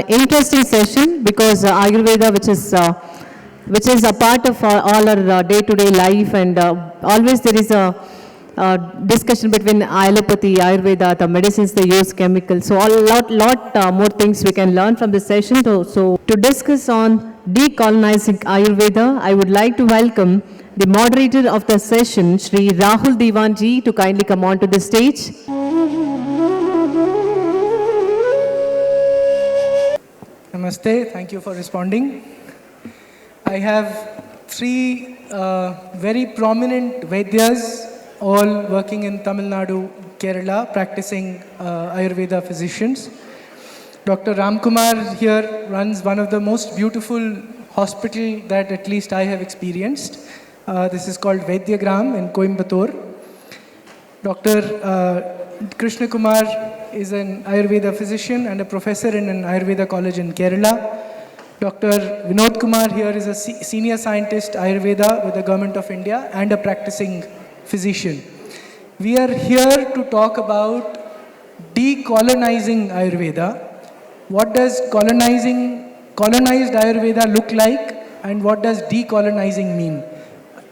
interesting session because Ayurveda, which is a part of all our day-to-day life, and always there is a discussion between allopathy, Ayurveda, the medicines they use, chemicals. So a lot more things we can learn from this session. So to discuss on decolonizing Ayurveda, I would like to welcome the moderator of the session, Shri Rahul Diwanji, to kindly come on to the stage. Namaste, thank you for responding. I have three very prominent Vaidyas, all working in Tamil Nadu, Kerala, practicing Ayurveda physicians. Dr. Ramkumar here runs one of the most beautiful hospital that at least I have experienced. This is called Vaidyagram in Coimbatore. Dr. Krishna Kumar is an Ayurveda physician and a professor in an Ayurveda college in Kerala. Dr. Vinod Kumar here is a senior scientist Ayurveda with the Government of India and a practicing physician. We are here to talk about decolonizing Ayurveda. What does colonized Ayurveda look like, and what does decolonizing mean?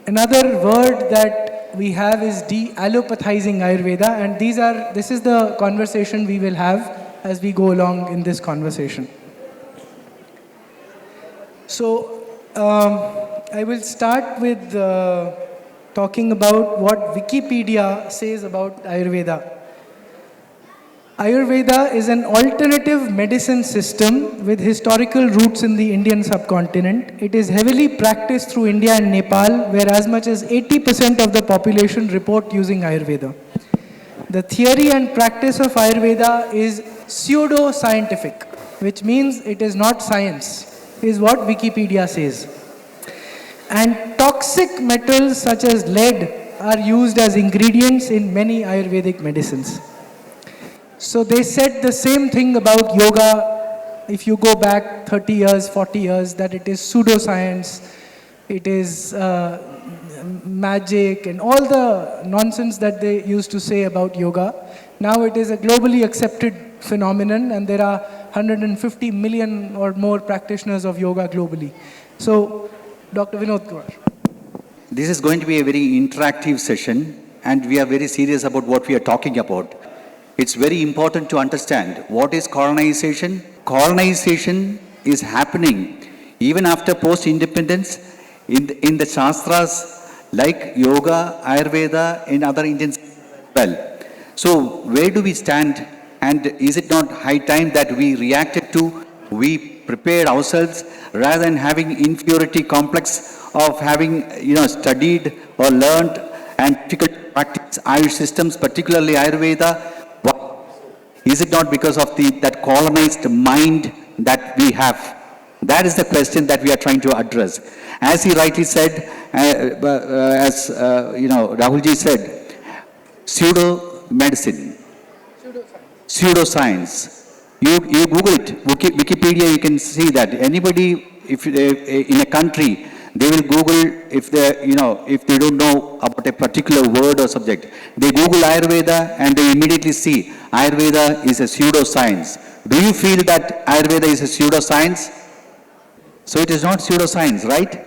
Another word that we have is de-allopathizing Ayurveda, and this is the conversation we will have as we go along in this conversation. So, I will start with talking about what Wikipedia says about Ayurveda. Ayurveda is an alternative medicine system with historical roots in the Indian subcontinent. It is heavily practiced through India and Nepal, where as much as 80% of the population report using Ayurveda. The theory and practice of Ayurveda is pseudo-scientific, which means it is not science, is what Wikipedia says. And toxic metals such as lead are used as ingredients in many Ayurvedic medicines. So they said the same thing about yoga, if you go back 30 years, 40 years, that it is pseudoscience, it is magic, and all the nonsense that they used to say about yoga. Now it is a globally accepted phenomenon, and there are 150 million or more practitioners of yoga globally. So, Dr. Vinod Kumar. This is going to be a very interactive session, and we are very serious about what we are talking about. It's very important to understand what is colonization. Colonization is happening even after post-independence in the Shastras like Yoga, Ayurveda, and other Indians as well. So where do we stand, and is it not high time that we reacted to, we prepared ourselves rather than having inferiority complex of having studied or learned and difficult practice Ayurveda systems, particularly Ayurveda? Is it not because of that colonized mind that we have? That is the question that we are trying to address. As he rightly said, Rahulji said, pseudo-medicine, pseudoscience. You Google it, Wikipedia, you can see that. Anybody, if in a country, they will Google if they don't know about a particular word or subject. They Google Ayurveda and they immediately see Ayurveda is a pseudoscience. Do you feel that Ayurveda is a pseudoscience? So it is not pseudoscience, right?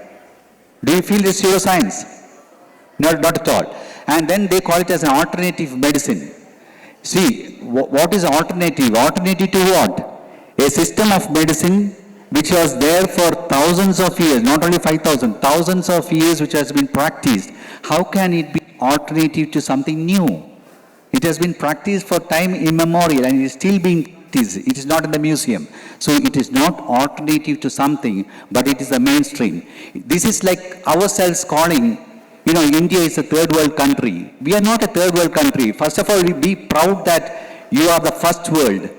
Do you feel it's pseudoscience? Not at all. And then they call it as an alternative medicine. See, what is alternative? Alternative to what? A system of medicine which was there for thousands of years, not only 5,000, thousands of years which has been practiced. How can it be alternative to something new? It has been practiced for time immemorial and it is still being practiced. It is not in the museum. So it is not alternative to something, but it is the mainstream. This is like ourselves calling, India is a third world country. We are not a third world country. First of all, we be proud that you are the first world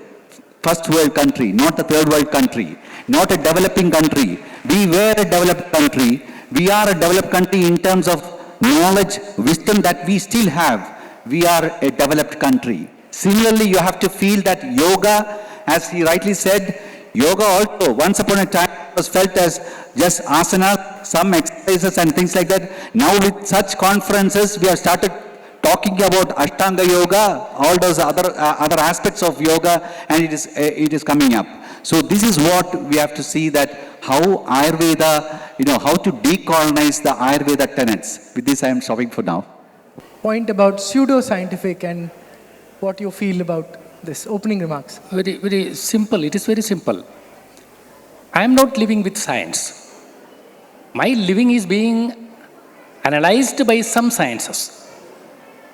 country, not the third world country. Not a developing country. We were a developed country. We are a developed country in terms of knowledge, wisdom that we still have. We are a developed country. Similarly, you have to feel that yoga, as he rightly said, yoga also, once upon a time, was felt as just asana, some exercises and things like that. Now with such conferences, we have started talking about Ashtanga Yoga, all those other aspects of yoga, and it is coming up. So this is what we have to see, that how Ayurveda, how to decolonize the Ayurveda tenets. With this, I am stopping for now. Point about pseudo-scientific and what you feel about this. Opening remarks. Very, very simple. It is very simple. I am not living with science. My living is being analyzed by some sciences.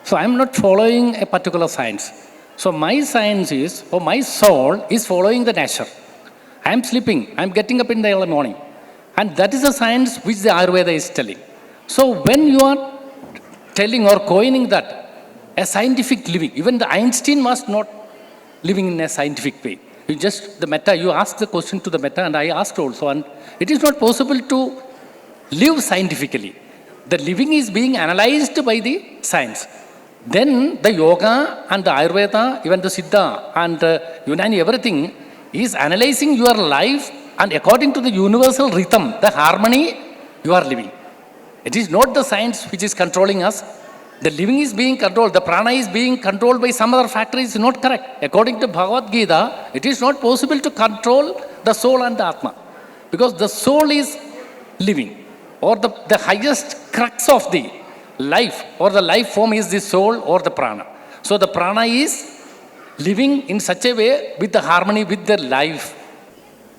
So I am not following a particular science. So my science is, or my soul is following the nature. I am sleeping, I am getting up in the early morning. And that is a science which the Ayurveda is telling. So when you are telling or coining that, a scientific living, even the Einstein was not living in a scientific way. You just, you asked the question to the meta, and I asked also, and it is not possible to live scientifically. The living is being analyzed by the science. Then the yoga and the Ayurveda, even the Siddha and Unani, everything is analyzing your life, and according to the universal rhythm, the harmony, you are living. It is not the science which is controlling us. The living is being controlled. The prana is being controlled by some other factor is not correct. According to Bhagavad Gita, it is not possible to control the soul and the Atma. Because the soul is living, or the highest crux of the life or the life form is the soul or the prana. So the prana is living in such a way with the harmony with the life.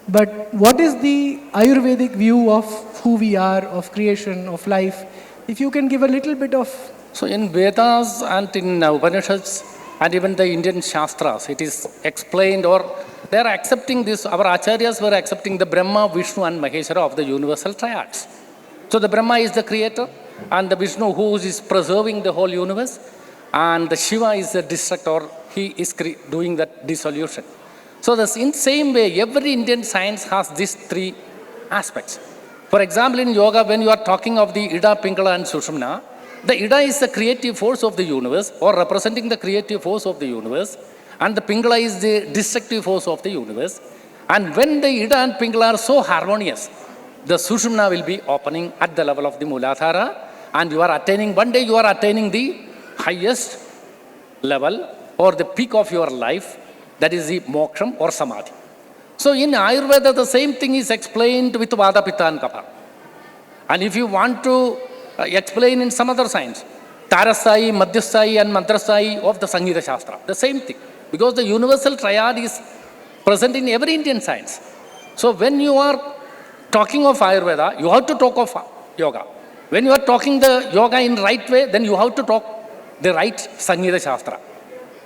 But what is the Ayurvedic view of who we are, of creation, of life? If you can give a little bit of... So in Vedas and in Upanishads and even the Indian Shastras, it is explained, or they are accepting this, our Acharyas were accepting the Brahma, Vishnu and Maheshwara of the universal triads. So the Brahma is the creator, and the Vishnu who is preserving the whole universe, and the Shiva is the destructor, he is doing that dissolution. So in same way, every Indian science has these three aspects. For example, in yoga, when you are talking of the Ida, Pingala and Sushumna, the Ida is the creative force of the universe, or representing the creative force of the universe, and the Pingala is the destructive force of the universe. And when the Ida and Pingala are so harmonious, the Sushumna will be opening at the level of the Muladhara, and you are attaining, one day you are attaining the highest level or the peak of your life, that is the moksham or samadhi. So in Ayurveda, the same thing is explained with Vata, Pitta and Kapha. And if you want to explain in some other science, Tarasai, Madhyasai and Mantrasai of the Sangeeta Shastra, the same thing. Because the universal triad is present in every Indian science. So when you are talking of Ayurveda, you have to talk of yoga. When you are talking the yoga in right way, then you have to talk the right Sangeeta Shastra.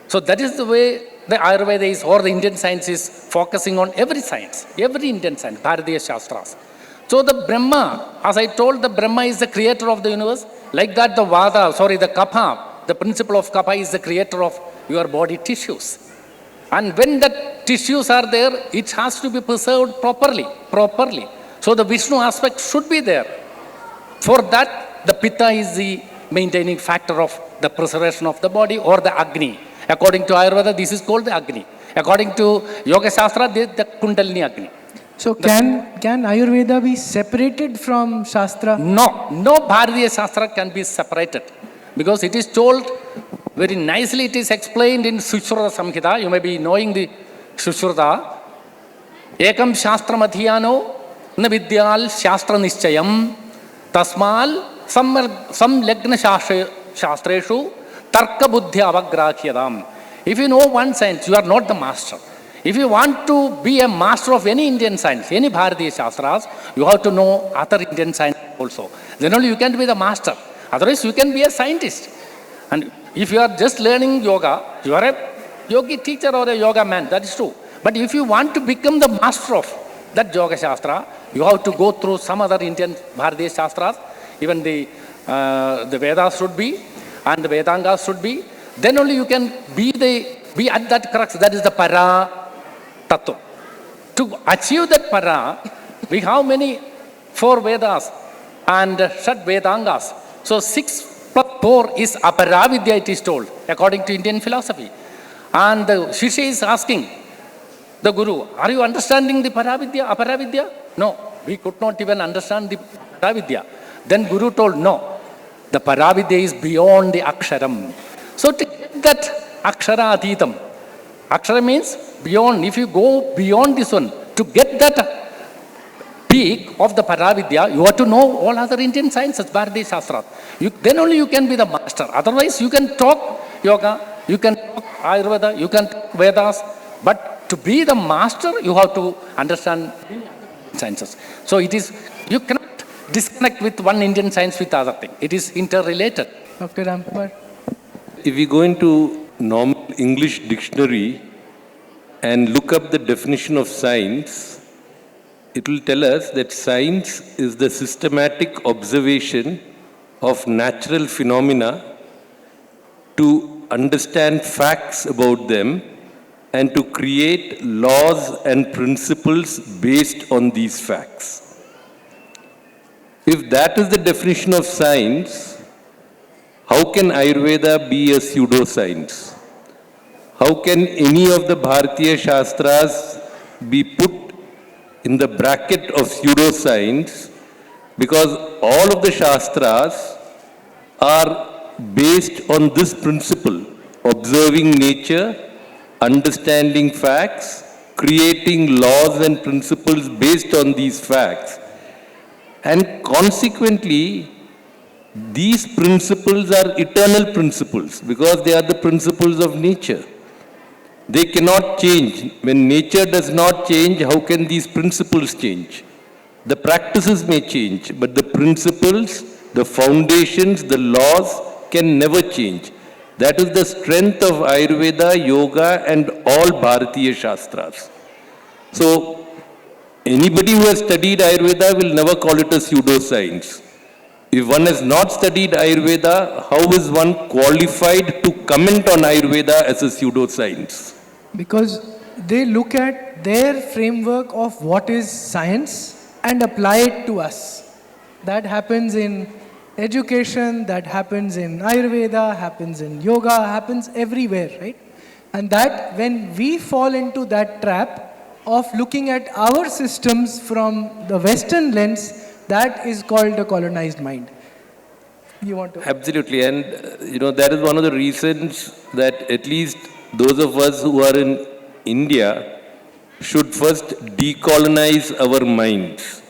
So that is the way the Ayurveda is, or the Indian science is focusing on every science, every Indian science, Bharatiya Shastras. So the Brahma, as I told, the Brahma is the creator of the universe. Like that the Kapha, the principle of Kapha is the creator of your body tissues. And when the tissues are there, it has to be preserved properly. So the Vishnu aspect should be there. For that, the Pitta is the maintaining factor of the preservation of the body, or the Agni. According to Ayurveda, this is called the Agni. According to Yoga Shastra, this is the Kundalini Agni. So can Ayurveda be separated from Shastra? No Bharatiya Shastra can be separated. Because it is told very nicely, it is explained in Sushruta Samhita. You may be knowing the Sushruta. Ekam Shastra Madhyano na Vidyal Shastra Nischayam Tasmal Samlagna Shastreshu Tarka Buddhya Avagrahyadam. If you know one science, you are not the master. If you want to be a master of any Indian science, any Bharatiya Shastras, you have to know other Indian science also. Then only you can be the master. Otherwise, you can be a scientist. And if you are just learning yoga, you are a yogi teacher or a yoga man, that is true. But if you want to become the master of that Yoga Shastra, you have to go through some other Indian Bharatiya Shastras. Even the Vedas should be, and the Vedangas should be. Then only you can be at that crux, that is the Para Tattva. To achieve that Para, we have many 4 Vedas and Shat Vedangas. So 6 plus 4 is Aparavidya, it is told, according to Indian philosophy. And the Shishya is asking the Guru, are you understanding the Aparavidya? No, we could not even understand the Aparavidya. Then Guru told, no, the Paravidya is beyond the Aksharam. So to get that Akshara Atitam, Akshara means beyond. If you go beyond this one, to get that peak of the Paravidya, you have to know all other Indian sciences, Bharati Shastras. Then only you can be the master. Otherwise, you can talk yoga, you can talk Ayurveda, you can talk Vedas, but to be the master, you have to understand sciences. So it is, you cannot disconnect with one Indian science with other thing. It is interrelated. Dr. Ramkumar? If we go into normal English dictionary and look up the definition of science, it will tell us that science is the systematic observation of natural phenomena to understand facts about them and to create laws and principles based on these facts. If that is the definition of science, how can Ayurveda be a pseudoscience? How can any of the Bharatiya Shastras be put in the bracket of pseudoscience? Because all of the Shastras are based on this principle: observing nature, understanding facts, creating laws and principles based on these facts. And consequently, these principles are eternal principles because they are the principles of nature. They cannot change. When nature does not change, how can these principles change? The practices may change, but the principles, the foundations, the laws can never change. That is the strength of Ayurveda, Yoga, and all Bharatiya Shastras. So, anybody who has studied Ayurveda will never call it a pseudoscience. If one has not studied Ayurveda, how is one qualified to comment on Ayurveda as a pseudoscience? Because they look at their framework of what is science and apply it to us. That happens in education, that happens in Ayurveda, happens in yoga, happens everywhere, right? And that when we fall into that trap of looking at our systems from the Western lens, that is called a colonized mind. You want to? Absolutely. And, that is one of the reasons that at least those of us who are in India should first decolonize our minds.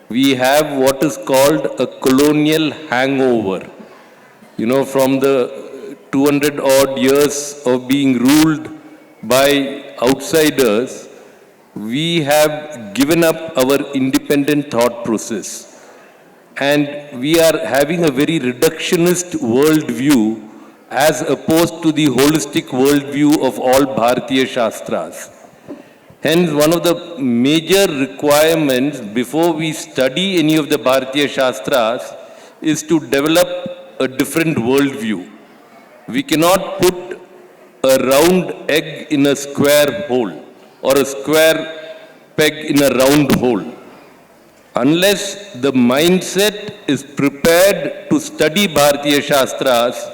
We have what is called a colonial hangover. From the 200 odd years of being ruled by outsiders, we have given up our independent thought process. And we are having a very reductionist worldview as opposed to the holistic worldview of all Bharatiya Shastras. Hence, one of the major requirements before we study any of the Bharatiya Shastras is to develop a different worldview. We cannot put a round egg in a square hole or a square peg in a round hole. Unless the mindset is prepared to study Bharatiya Shastras,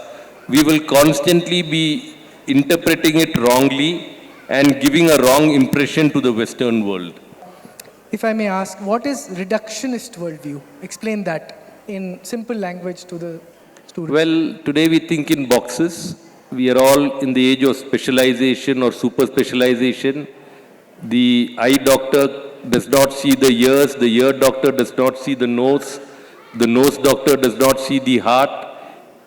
we will constantly be interpreting it wrongly and giving a wrong impression to the Western world. If I may ask, what is reductionist worldview? Explain that in simple language to the students. Well, today we think in boxes. We are all in the age of specialization or super specialization. The eye doctor does not see the ears, the ear doctor does not see the nose doctor does not see the heart.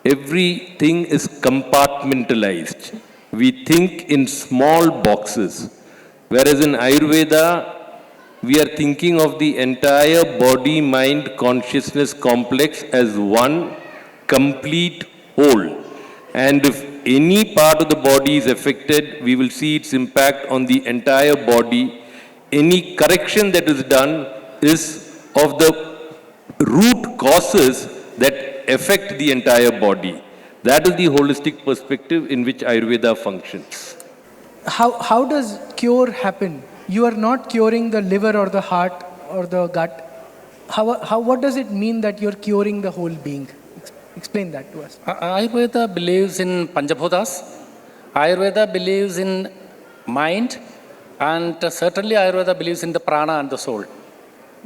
Everything is compartmentalized. We think in small boxes. Whereas in Ayurveda, we are thinking of the entire body, mind, consciousness complex as one complete whole. And if any part of the body is affected, we will see its impact on the entire body. Any correction that is done is of the root causes that affect the entire body. That is the holistic perspective in which Ayurveda functions. How does cure happen? You are not curing the liver or the heart or the gut. What does it mean that you're curing the whole being? Explain that to us. Ayurveda believes in Panchabhutas. Ayurveda believes in mind. And certainly Ayurveda believes in the prana and the soul.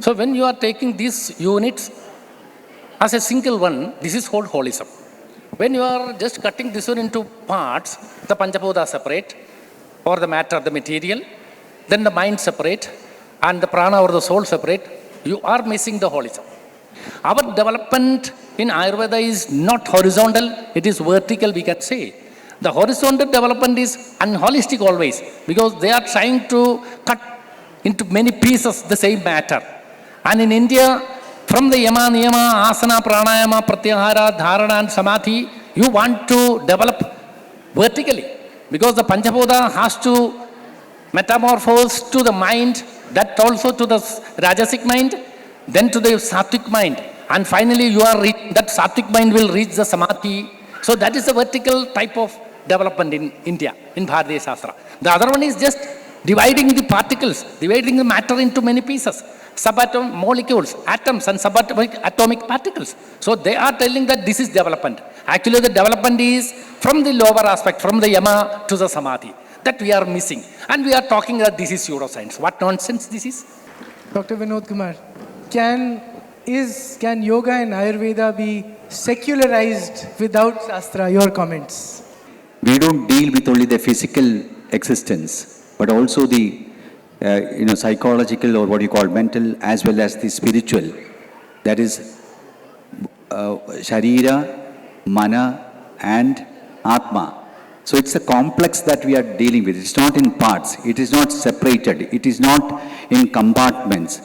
So when you are taking these units as a single one, this is called holism. When you are just cutting this one into parts, the Panchabhuta separate, or the matter, the material, then the mind separate, and the prana or the soul separate, you are missing the holism. Our development in Ayurveda is not horizontal, it is vertical, we can say. The horizontal development is unholistic always, because they are trying to cut into many pieces the same matter. And in India, from the yama, niyama, asana, pranayama, pratyahara, dharana and samadhi, you want to develop vertically, because the Panchabhuta has to metamorphose to the mind, that also to the Rajasic mind, then to the Sattvic mind, and finally you are that Sattvic mind will reach the Samadhi. So that is the vertical type of development in India, in Bharatiya Shastra. The other one is just dividing the particles, dividing the matter into many pieces, subatomic molecules, atoms and subatomic particles. So they are telling that this is development. Actually the development is from the lower aspect, from the yama to the samadhi, that we are missing. And we are talking that this is pseudoscience. What nonsense this is? Dr. Vinod Kumar, can yoga and Ayurveda be secularized without Shastra? Your comments. We don't deal with only the physical existence, but also the psychological, or what you call mental, as well as the spiritual. That is Sharira, Mana and Atma. So it's a complex that we are dealing with. It's not in parts. It is not separated. It is not in compartments.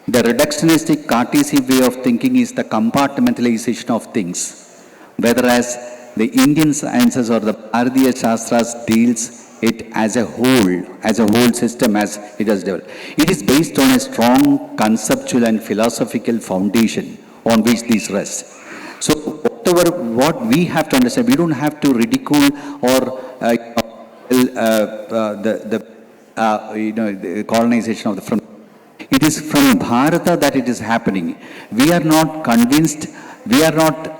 The reductionistic Cartesian way of thinking is the compartmentalization of things, whereas the Indian sciences or the Bharatiya Shastras deals it as a whole system as it has developed. It is based on a strong conceptual and philosophical foundation on which these rest. So what we have to understand, we don't have to ridicule or the colonization of the from. It is from Bharata that it is happening. We are not convinced, we are not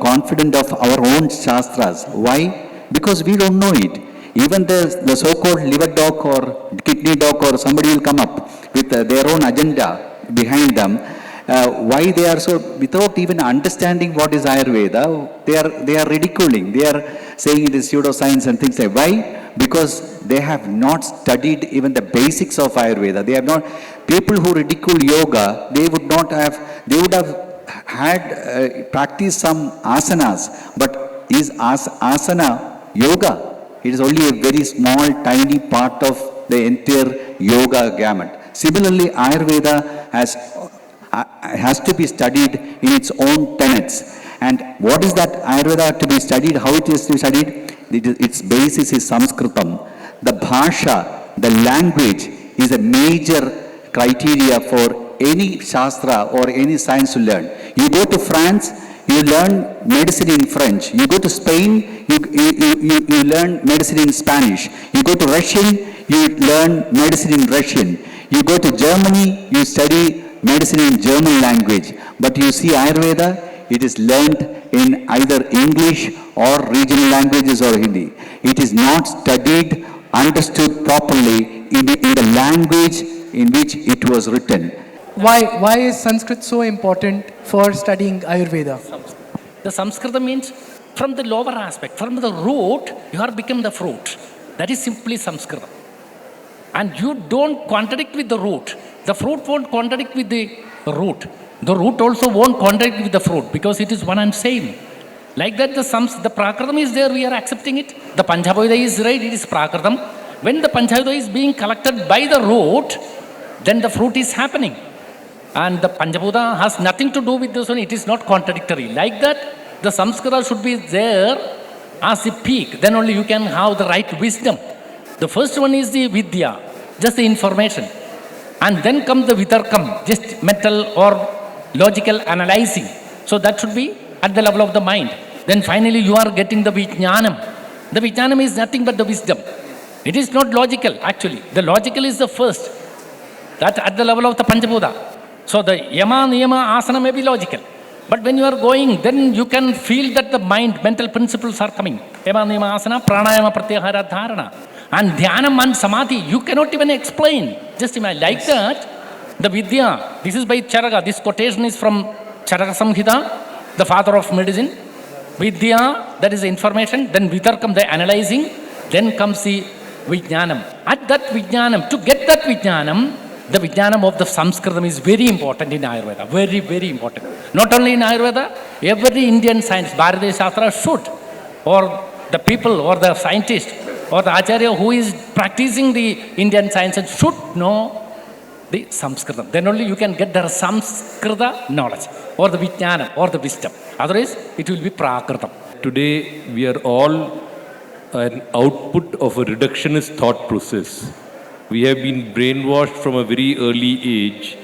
confident of our own Shastras. Why? Because we don't know it. Even the so-called liver doc or kidney doc or somebody will come up with their own agenda behind them. Why they are so, without even understanding what is Ayurveda, they are ridiculing. They are saying it is pseudoscience and things like that. Why? Because they have not studied even the basics of Ayurveda. They have not, people who ridicule yoga, they would have had practiced some asanas, but is asana yoga? It is only a very small, tiny part of the entire yoga gamut. Similarly, Ayurveda has to be studied in its own tenets. And what is that Ayurveda to be studied? How it is to be studied? Its basis is Sanskritam. The Bhasha, the language, is a major criteria for any Shastra or any science to learn. You go to France, you learn medicine in French. You go to Spain, you learn medicine in Spanish. You go to Russian, you learn medicine in Russian. You go to Germany, you study medicine in German language. But you see Ayurveda, it is learned in either English or regional languages or Hindi. It is not studied, understood properly in the language in which it was written. Why is Sanskrit so important for studying Ayurveda? The Sanskrit means from the lower aspect, from the root, you have become the fruit. That is simply Sanskrit. And you don't contradict with the root. The fruit won't contradict with the root. The root also won't contradict with the fruit, because it is one and same. Like that, the Prakritam is there, we are accepting it. The Panchabhuta is right, it is Prakritam. When the Panchabhuta is being collected by the root, then the fruit is happening. And the Panchabhuta has nothing to do with this one, it is not contradictory. Like that, the Samskara should be there as the peak, then only you can have the right wisdom. The first one is the Vidya, just the information. And then comes the Vitarkam, just mental or logical analyzing. So that should be at the level of the mind. Then finally you are getting the Vijnanam. The Vijnanam is nothing but the wisdom. It is not logical actually. The logical is the first. That at the level of the Panchabhuta. So the Yama, Niyama, Asana may be logical. But when you are going, then you can feel that the mind, mental principles are coming. Yama, Niyama, Asana, Pranayama, Pratyahara, Dharana. And Dhyanam and Samadhi, you cannot even explain. Just imagine, like that, the Vidya, this is by Charaka. This quotation is from Charaka Samhita, the father of medicine. Vidya, that is the information. Then Vitarkam, the analyzing. Then comes the Vijnanam. At that Vijnanam, to get that Vijnanam, the Vijnanam of the Sanskritam is very important in Ayurveda, very, very important. Not only in Ayurveda, every Indian science, Bharatiya Shastra should, or the people, or the scientist, or the Acharya who is practicing the Indian sciences should know the Sanskritam. Then only you can get the Samskrita knowledge, or the Vijnana, or the wisdom. Otherwise, it will be Prakritam. Today, we are all an output of a reductionist thought process. We have been brainwashed from a very early age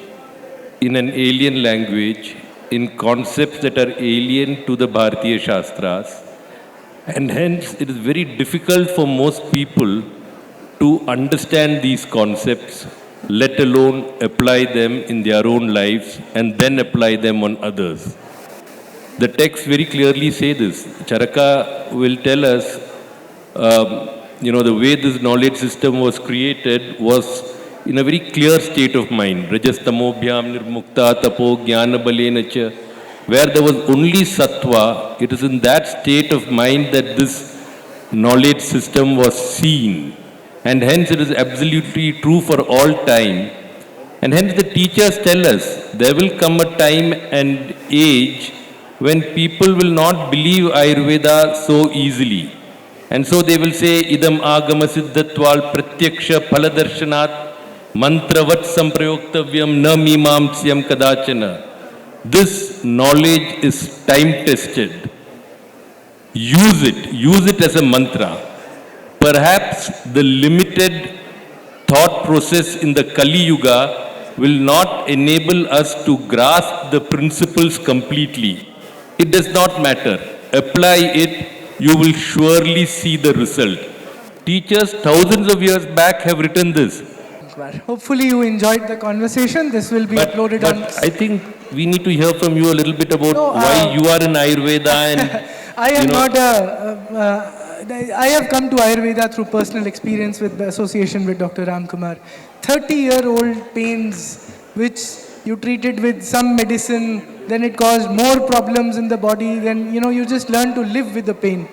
in an alien language, in concepts that are alien to the Bharatiya Shastras. And hence, it is very difficult for most people to understand these concepts, let alone apply them in their own lives and then apply them on others. The texts very clearly say this. Charaka will tell us, the way this knowledge system was created was in a very clear state of mind. Rajastamobhyam nirmukta tapo jnana balenacha. Where there was only sattva, it is in that state of mind that this knowledge system was seen. And hence it is absolutely true for all time. And hence the teachers tell us, there will come a time and age when people will not believe Ayurveda so easily. And so they will say, idam agama siddhatval pratyaksha phaladarshanat mantravat samprayoktavyam na mimamsyam kadachana. This knowledge is time tested. Use it as a mantra. Perhaps the limited thought process in the Kali Yuga will not enable us to grasp the principles completely. It does not matter. Apply it, you will surely see the result. Teachers thousands of years back have written this. Hopefully you enjoyed the conversation. This will be uploaded on... I think we need to hear from you a little bit about why you are in Ayurveda and... I am not I have come to Ayurveda through personal experience with the association with Dr. Ramkumar. 30-year-old pains which you treated with some medicine, then it caused more problems in the body, then you just learn to live with the pain.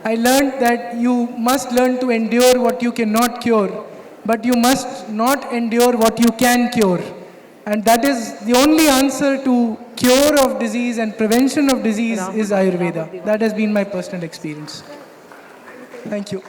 I learned that you must learn to endure what you cannot cure, but you must not endure what you can cure. And that is the only answer to cure of disease and prevention of disease is Ayurveda. That has been my personal experience. Thank you.